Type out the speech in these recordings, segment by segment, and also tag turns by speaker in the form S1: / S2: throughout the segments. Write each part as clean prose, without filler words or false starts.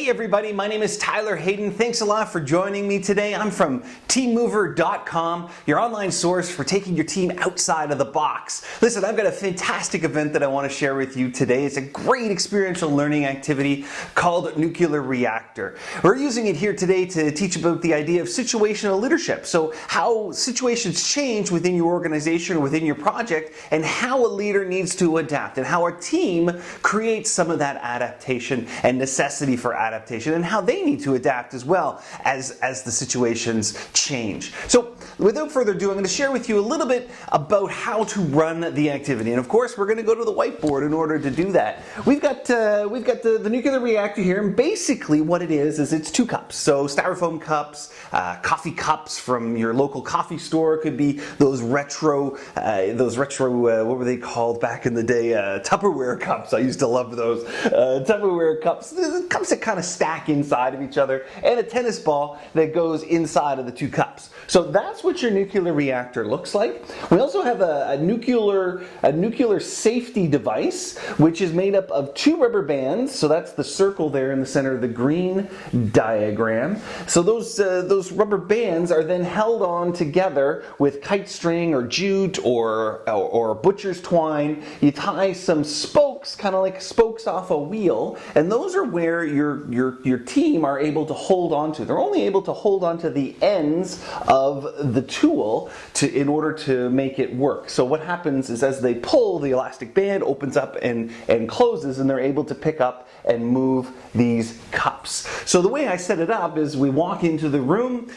S1: Hey everybody, my name is Tyler Hayden. Thanks a lot for joining me today. I'm from teammover.com, your online source for taking your team outside of the box. Listen, I've got a fantastic event that I want to share with you today. It's a great experiential learning activity called Nuclear Reactor. We're using it here today to teach about the idea of situational leadership. So how situations change within your organization or within your project, and how a leader needs to adapt, and how a team creates some of that adaptation and necessity for adaptation, and how they need to adapt as well as the situations change. So without further ado, I'm going to share with you a little bit about how to run the activity. And of course, we're going to go to the whiteboard in order to do that. We've got the nuclear reactor here, and basically what it is it's 2 cups. So styrofoam cups, coffee cups from your local coffee store. It could be those retro, what were they called back in the day? Tupperware cups. I used to love those. Tupperware cups that kind of stack inside of each other, and a tennis ball that goes inside of the 2 cups. So that's what your nuclear reactor looks like. We also have a nuclear safety device, which is made up of 2 rubber bands. So that's the circle there in the center of the green diagram. So those rubber bands are then held on together with kite string or jute or butcher's twine. You tie some spokes, kind of like spokes off a wheel, and those are where your team are able to hold on to. They're only able to hold on to the ends of the tool in order to make it work. So what happens is, as they pull, the elastic band opens up and closes, and they're able to pick up and move these cups. So the way I set it up is we walk into the room.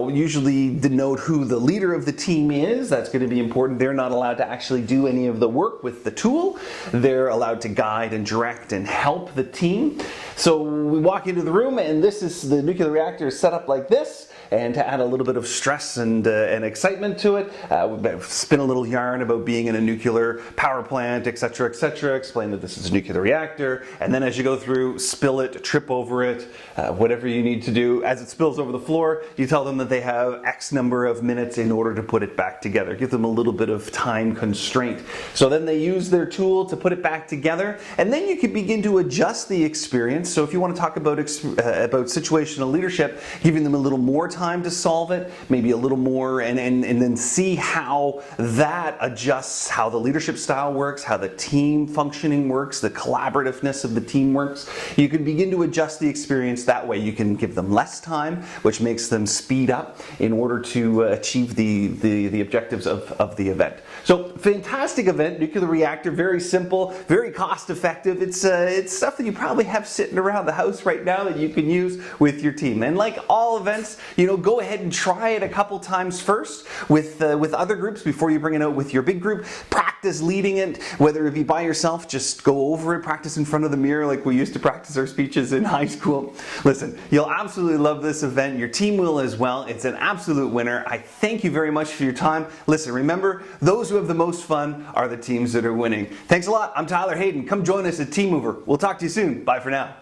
S1: We usually denote who the leader of the team is. That's going to be important. They're not allowed to actually do any of the work with the tool. They're allowed to guide and direct and help the team. So we walk into the room, and this is the nuclear reactor is set up like this. And to add a little bit of stress and excitement to it, spin a little yarn about being in a nuclear power plant, etc., etc. Explain that this is a nuclear reactor, and then as you go through, spill it, trip over it, whatever you need to do. As it spills over the floor, you tell them that they have X number of minutes in order to put it back together. Give them a little bit of time constraint. So then they use their tool to put it back together, and then you can begin to adjust the experience. So if you want to talk about situational leadership, giving them a little more time to solve it, maybe a little more, and then see how that adjusts how the leadership style works, how the team functioning works, the collaborativeness of the team works. You can begin to adjust the experience that way. You can give them less time, which makes them speed up in order to achieve the objectives of the event. So fantastic event, nuclear reactor, very simple, very cost effective. It's stuff that you probably have sitting around the house right now that you can use with your team. And like all events, go ahead and try it a couple times first with other groups before you bring it out with your big group. Practice leading it, whether it be by yourself, just go over it, practice in front of the mirror like we used to practice our speeches in high school. Listen, you'll absolutely love this event. Your team will as well. It's an absolute winner. I thank you very much for your time. Listen, remember, those who have the most fun are the teams that are winning. Thanks a lot. I'm Tyler Hayden. Come join us at Team Mover. We'll talk to you soon. Bye for now.